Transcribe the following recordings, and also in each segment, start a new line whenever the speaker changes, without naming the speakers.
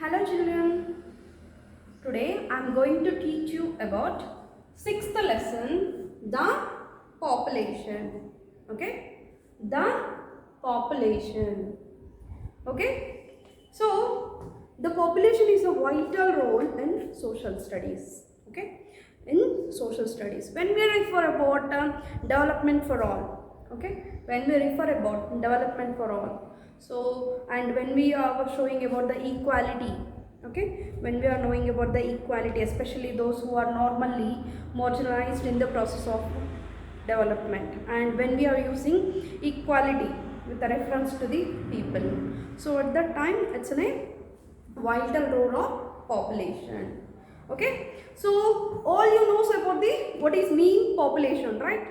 Hello children, today I am going to teach you about 6th lesson, the population. Okay, the population. Okay, so the population is a vital role in social studies. Okay, in social studies when we refer about development for all. Okay, when we refer about development for all, so and when we are showing about the equality, okay, when we are knowing about the equality, especially those who are normally marginalized in the process of development, and when we are using equality with a reference to the people, so at that time it's a vital role of population. Okay, so all you knows about the what is mean population, right?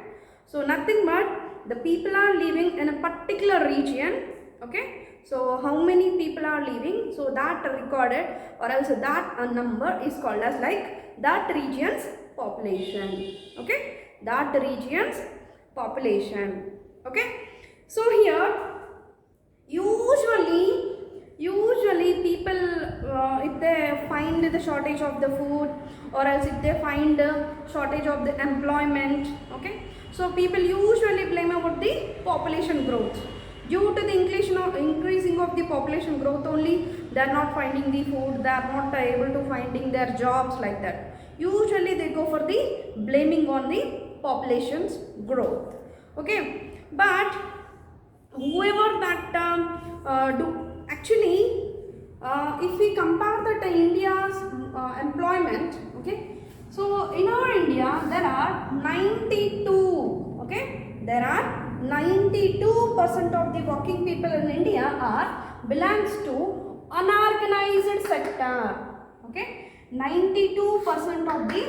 So nothing but the people are living in a particular region. Okay, so how many people are living, so that recorded or else that a number is called as like that region's population. Okay, that region's population. Okay, so here usually people if they find the shortage of the food or else if they find the shortage of the employment, okay, so people usually blame about the population growth. Due to the increasing of the population growth only, they are not finding the food, they are not able to finding their jobs, like that. Usually they go for the blaming on the population's growth. Okay, but whoever that do actually, if we compare that India's employment, okay, so in our India there are 92, okay, there are 92% of the working people in India are belongs to unorganized sector. Okay, 92% of the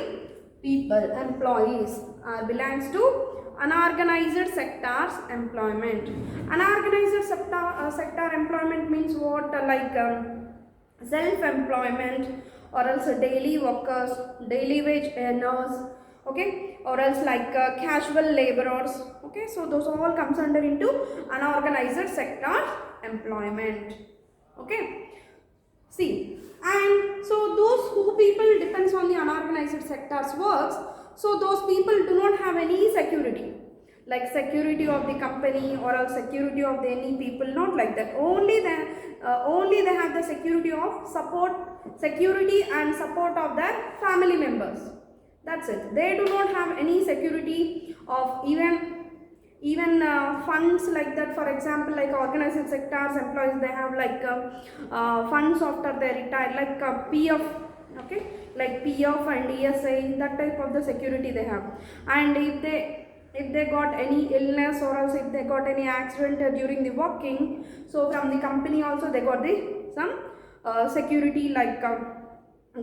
people employees belongs to unorganized sectors employment. Unorganized sector employment means what? Like self employment, or else daily workers, daily wage earners, okay, or else like casual laborers. Okay, so those all comes under into unorganized sector employment. Okay, see, and so those who people depends on the unorganized sectors works, so those people do not have any security, like security of the company or else security of the any people, not like that. Only they have the security of security and support of their family members. That's it. They do not have any security of even funds, like that. For example, like organized sectors employees, they have like funds after they retire, like PF, okay, like PF and ESI, that type of the security they have. And if they got any illness or else if they got any accident during the working, so from the company also they got the some security, like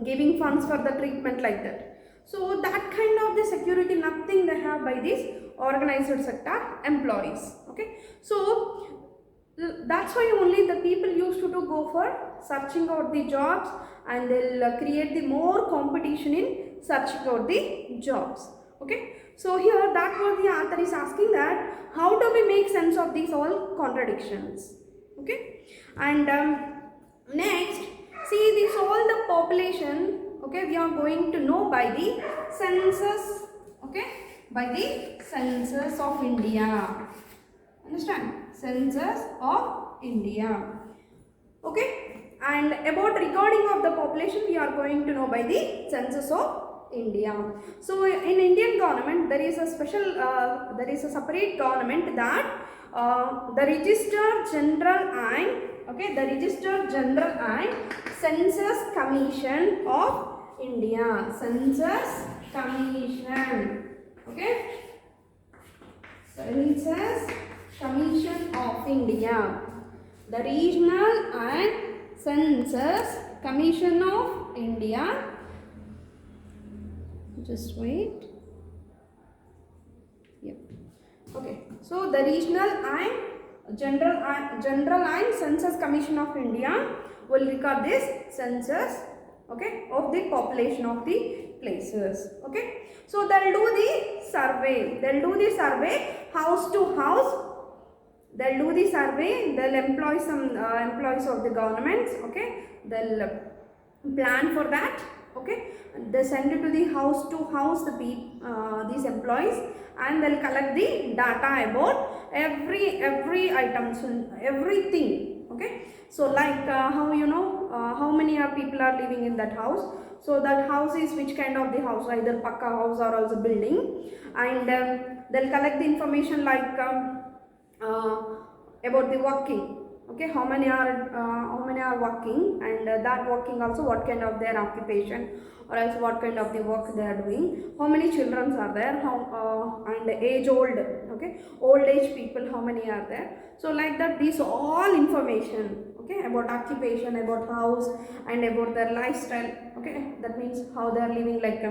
giving funds for the treatment, like that. So that kind of the security nothing they have by these organized sector employees. Okay, so that's why only the people used to go for searching out the jobs, and they'll create the more competition in searching out the jobs. Okay, so here that what the author is asking, that how do we make sense of these all contradictions. Okay, and next, see this all the population. Okay, we are going to know by the census. Okay, by the census of India. Understand? Census of India. Okay, and about recording of the population we are going to know by the census of India. So in Indian government there is a special there is a separate government, that the Register General and, okay, the Register General and Census Commission of India. Census Commission. Okay, Census Commission of India. The Regional and Census Commission of India. Just wait. Yep. Okay. So the Regional and General and Census Commission of India will record this census, okay, of the population of the places. Okay, so they'll do the survey. They'll do the survey house to house. they'll do the survey, they'll employ some employees of the governments, okay, they'll plan for that, okay, they send it to the house to house these employees, and they'll collect the data about every items and everything, okay. So like how you know how many people are living in that house, so that house is which kind of the house, either pakka house or also building, and they'll collect the information like about the working, okay, how many are working, and that working also what kind of their occupation, or else what kind of the work they are doing, how many children are there, how and age old, okay, old age people how many are there. So like that, these all information, okay, about occupation, about house, and about their lifestyle, okay, that means how they are living, like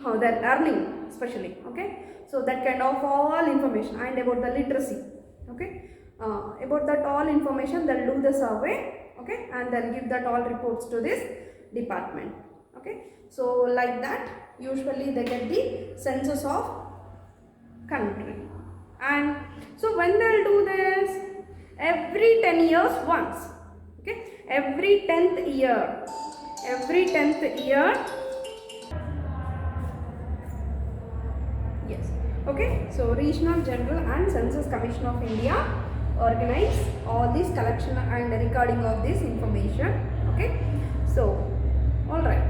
how they are earning especially, okay, so that kind of all information, and about the literacy, okay, about that all information they'll do the survey, okay, and they'll give that all reports to this department, okay. So like that, usually they get the census of country. And so when they'll do this, every 10 years once, okay, every 10th year, yes, okay. So Regional General and Census Commission of India organize all this collection and recording of this information, okay. So all right,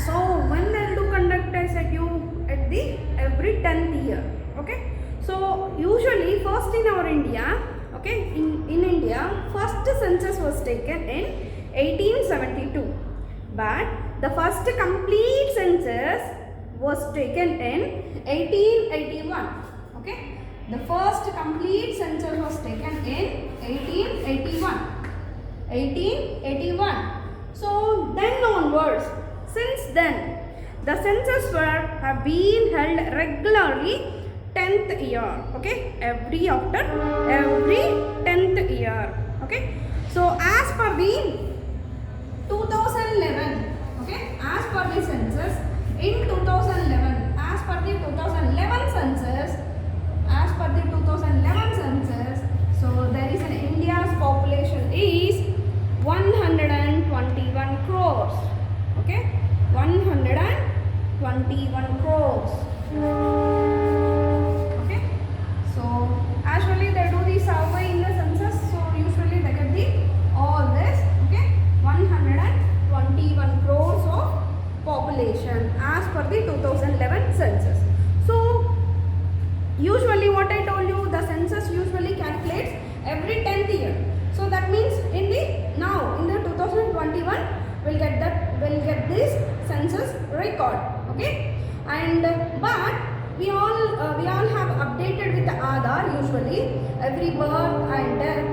so when they'll do conduct a SECU at the every 10th year, okay. So usually first in our India, okay, in India, first census was taken in 1872, but the first complete census was taken in 1881, okay. The first complete census was taken in 1881. So then onwards, since then, the census have been held regularly 10th year, okay, every 10th year, okay. So as per the 2011, okay, as per the census in 2011, as per the 2011 census, so there is an India's population is 121 crores, okay, 121 crores, okay. So actually they do the survey in the census, so usually they get the all this, okay, 121 crores of population as per the 2011 census. So usually what I told you, the census usually calculates every 10th year. So that means in the 2021 we'll get this census record, okay. And but we all have updated with the Aadhaar usually every birth and death,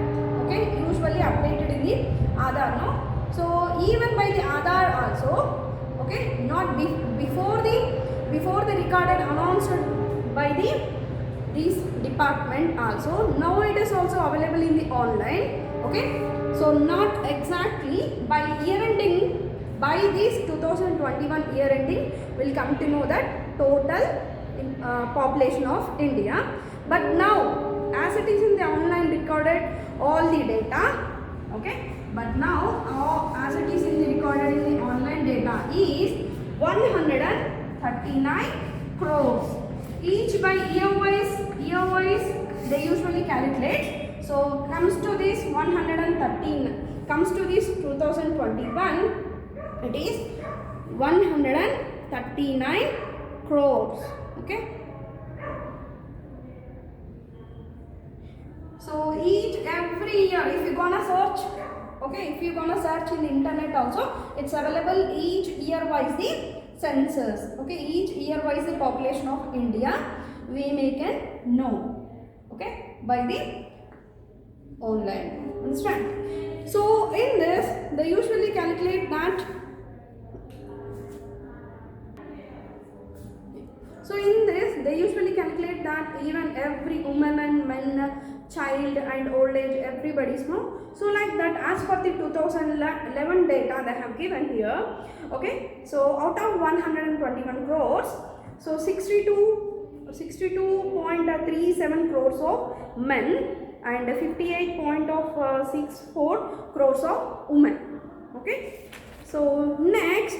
okay, usually updated in the Aadhaar, no. So even by the Aadhaar also, okay, not before the recorded announced by this department also, now it is also available in the online, okay. So not exactly by year ending, by this 2021 year ending will come to know that total population of India, but now as it is in the online recorded all the data, okay, but now as it is in the recorded in the online data is 139 crores. Each by year wise they usually calculate. So comes to this 113, comes to this 2021, it is 139 crores, okay. So every year if you gonna search, okay, if you gonna search in the internet also, it's available each year wise the census, okay, each year wise the population of India we can know, okay, by the online, understand. So in this they usually calculate that, so in this they usually calculate that even every woman and man, child and old age, everybody's know. So like that, as per the 2011 data they have given here, okay. So out of 121 crores, so 62.37 crores of men and 58.64 crores of women. Okay. So next,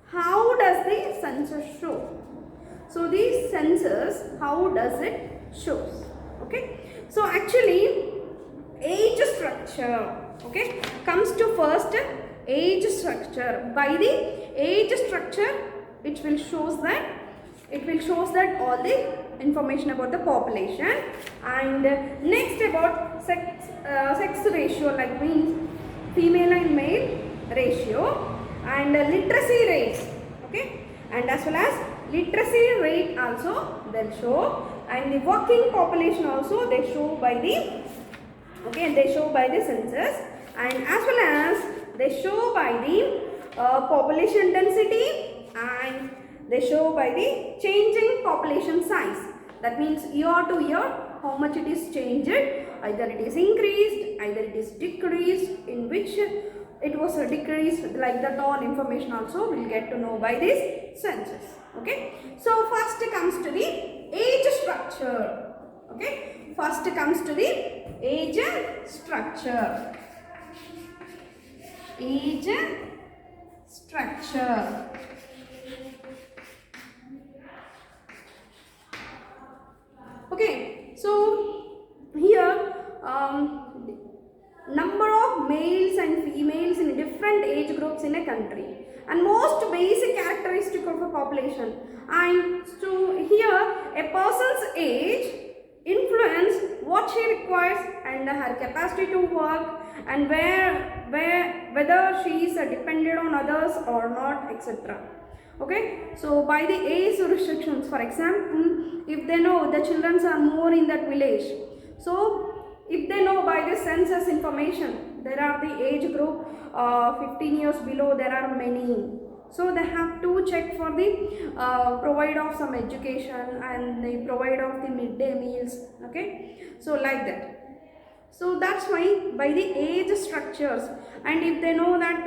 how does the census show? So the census, how does it shows? Okay. So actually, age structure, okay, comes to first age structure. By the age structure, it will shows that all the information about the population. And next about sex ratio, like means female and male ratio, and literacy rates, okay, and as well as literacy rate also they'll show, and the working population also they show by the census, and as well as they show by the population density, and they show by the changing population size. That means year to year how much it is changed, either it is increased, either it is decreased, in which it was decreased, like that all information also we'll get to know by this census. Okay. So first comes to the age structure. Okay. First comes to the age structure. Age structure. Okay. So here number of males and females in different age groups in a country, and most basic characteristic of a population. And so here a person's age influence what she requires and her capacity to work, and whether she is dependent on others or not, etc. Okay. So by the age restrictions, for example, if they know the children are more in that village, so if they know by the census information, there are the age group 15 years below, there are many. So they have to check for the provide of some education, and they provide of the midday meals. Okay. So like that. So that's why by the age structures, and if they know that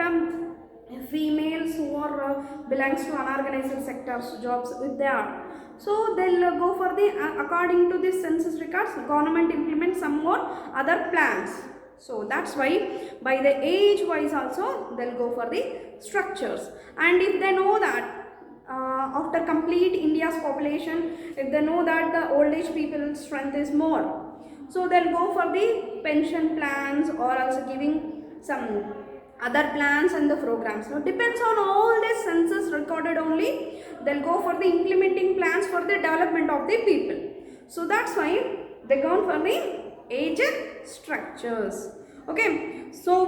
females who are belongs to unorganized sectors jobs, if they are, so they'll go for the according to this census records, government implement some more other plans. So that's why by the age wise also they'll go for the structures. And if they know that after complete India's population, if they know that the old age people's strength is more, so they'll go for the pension plans, or also giving some other plans and the programs. So depends on all this census recorded only, they'll go for the implementing plans for the development of the people. So that's why they go for the age structures. Okay. So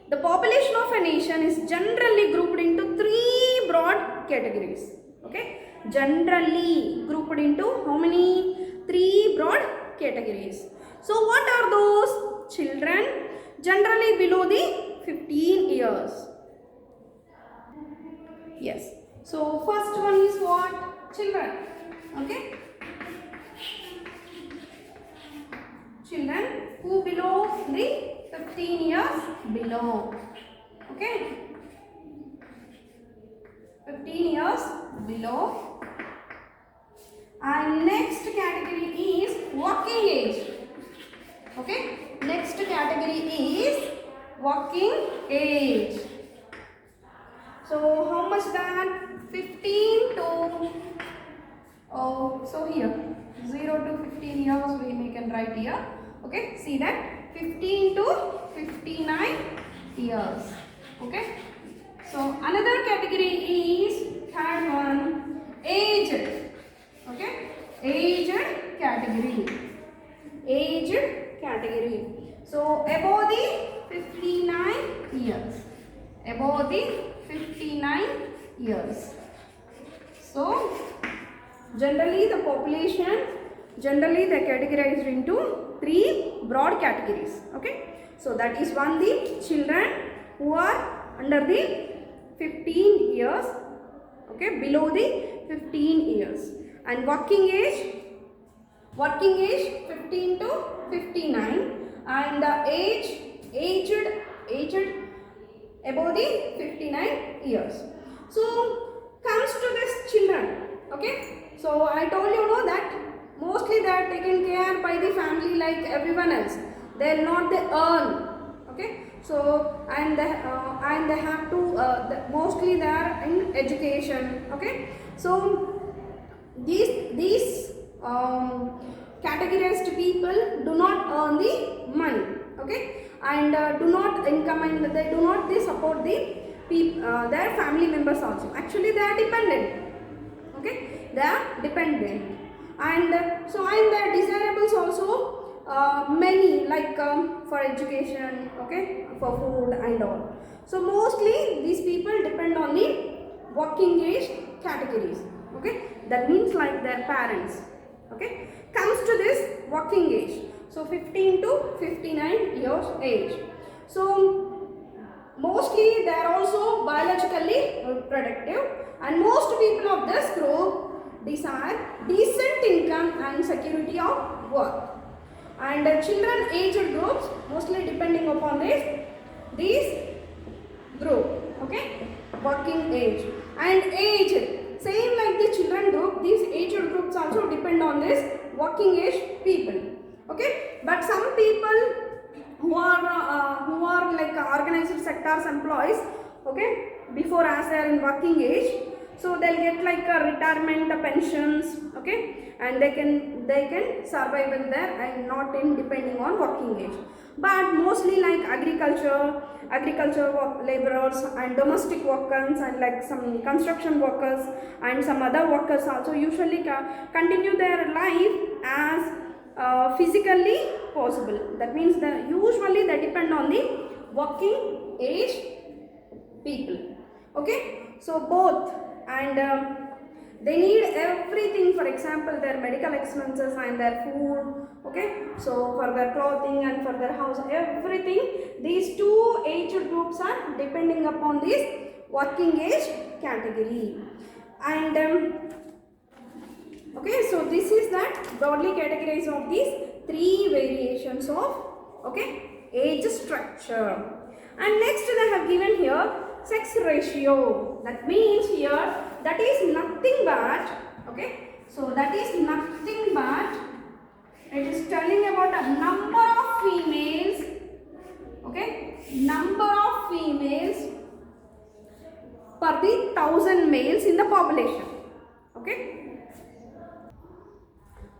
the population of a nation is generally grouped into three broad categories. Okay. Generally grouped into how many? Three broad categories. So what are those? Children generally below the 15 years. Yes. So first one is what? Children. Okay. Children who below the 15 years below. Okay. 15 years below. And next category is working age. Okay. Next category is working age. So how much that? 15 to, so here 0 to 15 years we can write here. Okay. See that 15 to 59 years. Okay. So another category is third one, aged. Okay. Aged category. Aged category. So above the 59 years. Above the 59 years. So generally the population, generally they categorized into three broad categories. Okay. So that is one, the children who are under the 15 years. Okay. Below the 15 years. And working age 15 to 59, and the aged above the 59 years. So comes to this children. Okay. So I told you know that mostly they are taken care by the family like everyone else. They are not they earn. Okay, so and they have to mostly they are in education. Okay, so these categorized people do not earn the money. Okay, and do not income, and they do not they support the their family members also. Actually, they are dependent. Okay, they are dependent, and and the desirables also many like for education, okay, for food and all. So mostly these people depend on the working age categories. Okay, that means like their parents. Okay, comes to this working age, so 15 to 59 years age. So mostly they are also biologically productive, and most people of this group desire decent income and security of work. And children aged groups mostly depending upon these group. Okay, working age and aged, same like the children group, these aged groups also depend on this working age people. Okay, but some people who are like organized sectors employees, okay, before as they are in working age, so they'll get like a retirement pensions. Okay, and they can survive in there and not in depending on working age. But mostly like agriculture laborers and domestic workers and like some construction workers and some other workers also usually continue their life as physically possible. That means that usually they depend on the working age people. Okay, so both, and they need everything, for example their medical expenses and their food. Okay, so for their clothing and for their house, everything, these two age groups are depending upon this working age category. And okay, so this is that broadly categorized of these three variations of, okay, age structure. And next they have given here sex ratio. That means here, that is nothing but, okay, so that is nothing but, it is telling about a number of females, okay, number of females per the 1000 males in the population. Okay,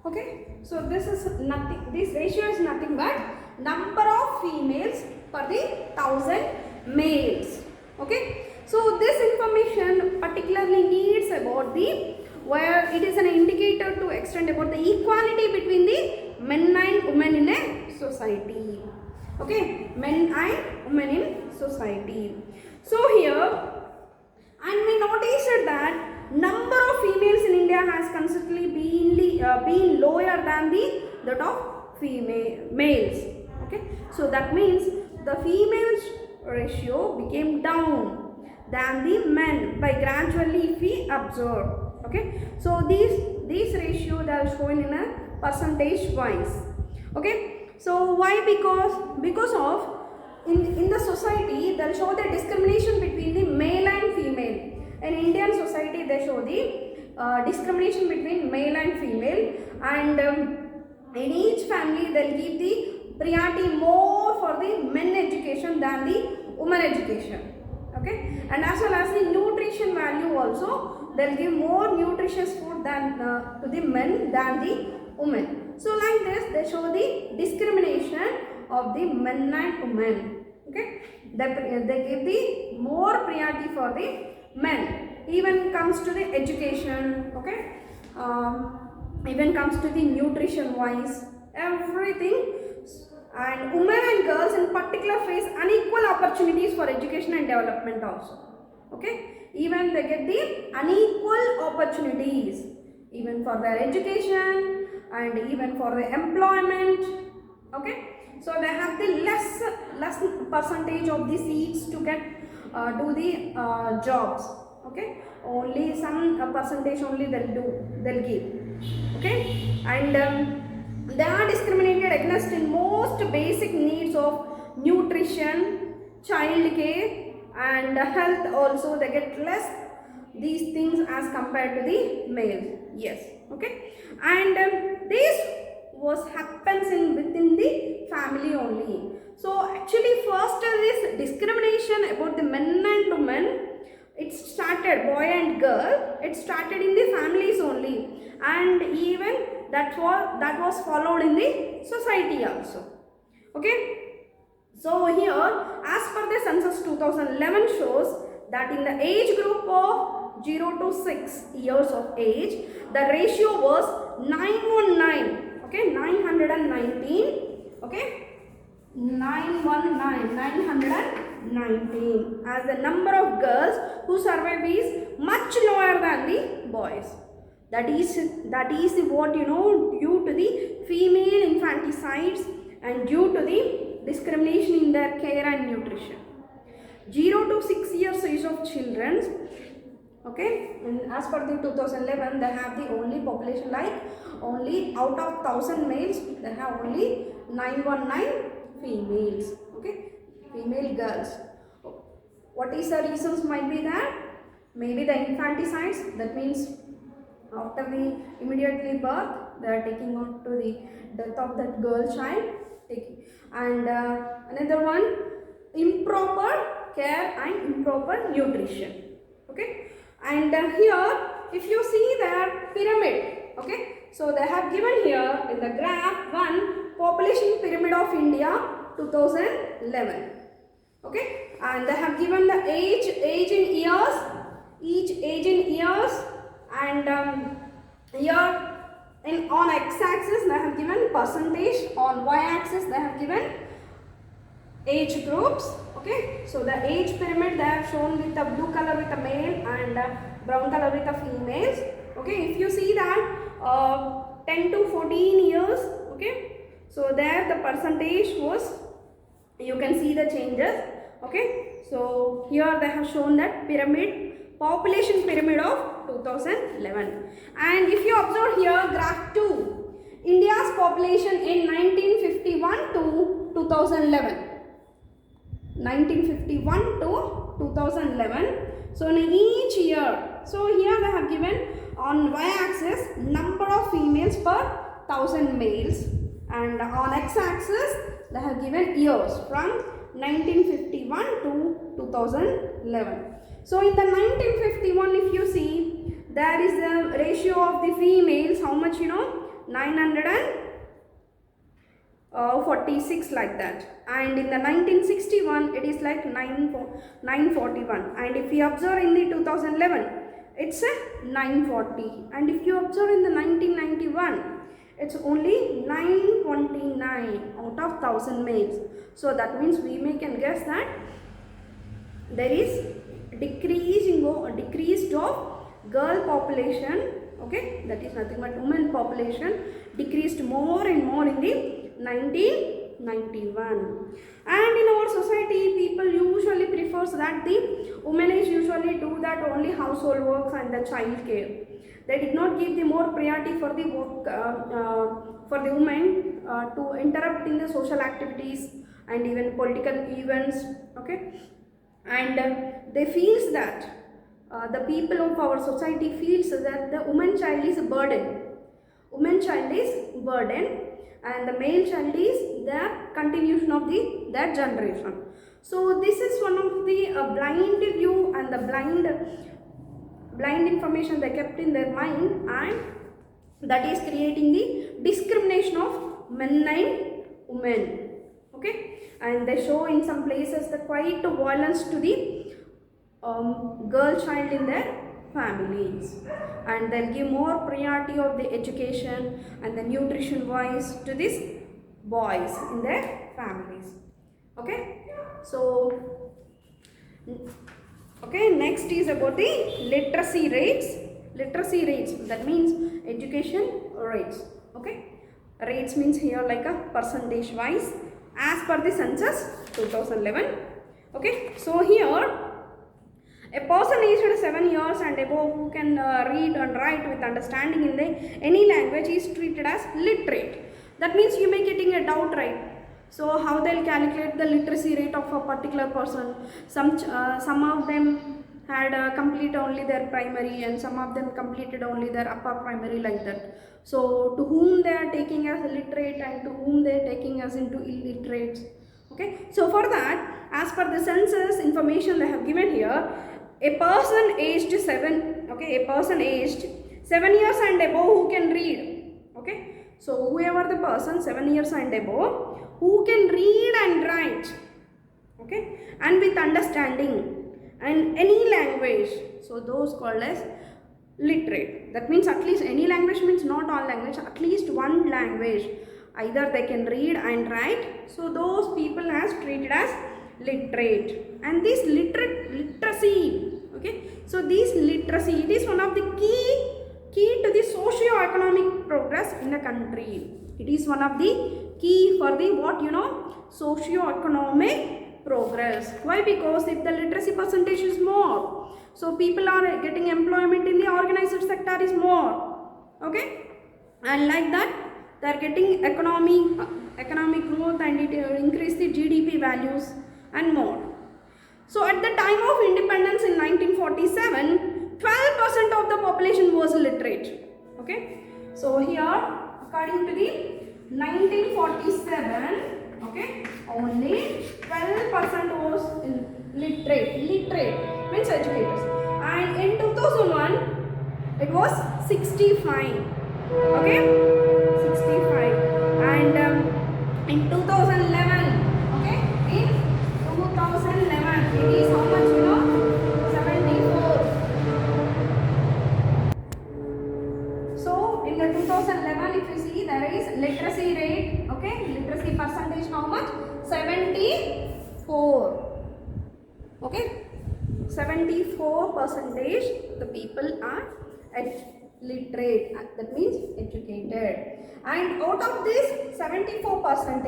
okay, so this is nothing, this ratio is nothing but number of females per the 1000 males. Okay, so this information particularly needs about the, where it is an indicator to extend about the equality between the men and women in a society. Okay, men and women in society. So here, and we noticed that number of females in India has consistently been lower than that of males. Okay, so that means the females ratio became down than the men by gradually if we observe. Okay, so these ratio they are shown in a percentage wise. Okay, so why? Because of in the society they'll show the discrimination between the male and female. In Indian society they show the discrimination between male and female, and in each family they'll give the priority more for the men education than the women education. Okay, and as well as the nutrition value also, they'll give more nutritious food than to the men than the women. So like this they show the discrimination of the men and women. Okay, they give the more priority for the men. Even comes to the education. Okay, even comes to the nutrition wise, everything. And women and girls in particular face unequal opportunities for education and development also. Okay, even they get the unequal opportunities even for their education and even for the employment. Okay, so they have the less percentage of the seats to get do the jobs. Okay, only some percentage only they'll give. Okay, and they are discriminated against in most basic needs of nutrition, child care and health also. They get less these things as compared to the males. Yes, okay. And this was happens in within the family only. So actually first this discrimination about the men and women, it started boy and girl, it started in the families only, and even that was followed in the society also. Okay. So here, as per the census 2011 shows that in the age group of 0 to 6 years of age, the ratio was 919, okay, 919, okay, 919, as the number of girls who survive is much lower than the boys. That is what due to the female infanticides and due to the discrimination in their care and nutrition. 0 to 6 years age of children, okay, and as per the 2011 they have the only population like only out of 1000 males they have only 919 females, okay, female girls. What is the reasons might be that? Maybe the infanticides, that means after the immediately birth they are taking on to the death of that girl child, and another one, improper care and improper nutrition, okay. And here if you see their pyramid, okay, so they have given here in the graph one population pyramid of India 2011, okay, and they have given the age in years, each age in years, and here on x-axis they have given percentage, on y-axis they have given age groups, okay. So the age pyramid they have shown with the blue color with the male and brown color with the females, okay. If you see that 10 to 14 years, okay, so there the percentage was, you can see the changes, okay. So here they have shown that pyramid, population pyramid of 2011. And if you observe here graph 2, India's population in 1951 to 2011, 1951 to 2011. So in each year, so here they have given on y-axis number of females per 1000 males, and on x-axis they have given years from 1951 to 2011. So in the 1951, if you see, there is the ratio of the females, how much 946 like that, and in the 1961 it is like 941, and if you observe in the 2011 it's a 940, and if you observe in the 1991 it's only 929 out of 1000 males. So that means we can guess that there is decreased of girl population, okay, that is nothing but women population decreased more and more in the 1991. And in our society people usually prefers that the women is usually do that only household works and the child care. They did not give the more priority for the work for the women to interrupt in the social activities and even political events, okay. And they feels that the people of our society feels that the woman child is a burden. Woman child is burden, and the male child is the continuation of that generation. So this is one of the blind view and the blind information they kept in their mind, and that is creating the discrimination of men and women, okay. And they show in some places the quite violence to the girl child in their families, and they'll give more priority of the education and the nutrition wise to these boys in their families, okay. So okay, next is about the literacy rates, that means education rates, okay. Rates means here like a percentage wise as per the census 2011, okay. So here a person aged 7 years and above who can read and write with understanding in any language is treated as literate. That means you may getting a doubt, right? So how they'll calculate the literacy rate of a particular person? Some of them had complete only their primary, and some of them completed only their upper primary, like that. So to whom they are taking as literate and to whom they are taking as into illiterates. Okay, so for that, as per the census information they have given here, a person aged 7, okay, a person aged 7 years and above who can read, okay. So whoever the person 7 years and above who can read and write, okay, and with understanding and any language, so those called as literate. That means at least any language, means not all language, at least one language, either they can read and write, so those people as treated as literate. And this literacy, okay, so this literacy, it is one of the key to the socio-economic progress in the country. It is one of the key for the what, socio-economic progress. Why? Because if the literacy percentage is more, so people are getting employment in the organized sector is more, okay, and like that they are getting economic growth, and it will increase the GDP values and more. So at the time of independence in 1947, 12% of the population was literate, okay. So here according to the 1947, okay, only 12% was literate means educators, and in 2001 it was 65, okay, 65, and in 2011, okay, in 2011 it is how much, 74. So in the 2011, if you see, there is literacy rate, okay, literacy percentage how much, 74, okay, 74% the people are literate, that means educated. And out of this 74%,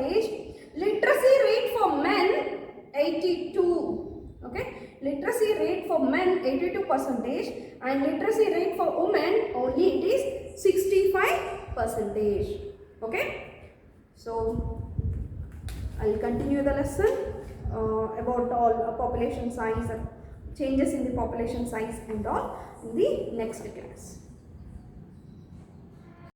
literacy rate for men 82, okay, literacy rate for men 82%, and literacy rate for women only it is 65%, okay. So I'll continue the lesson about all population size, changes in the population size and all in the next class.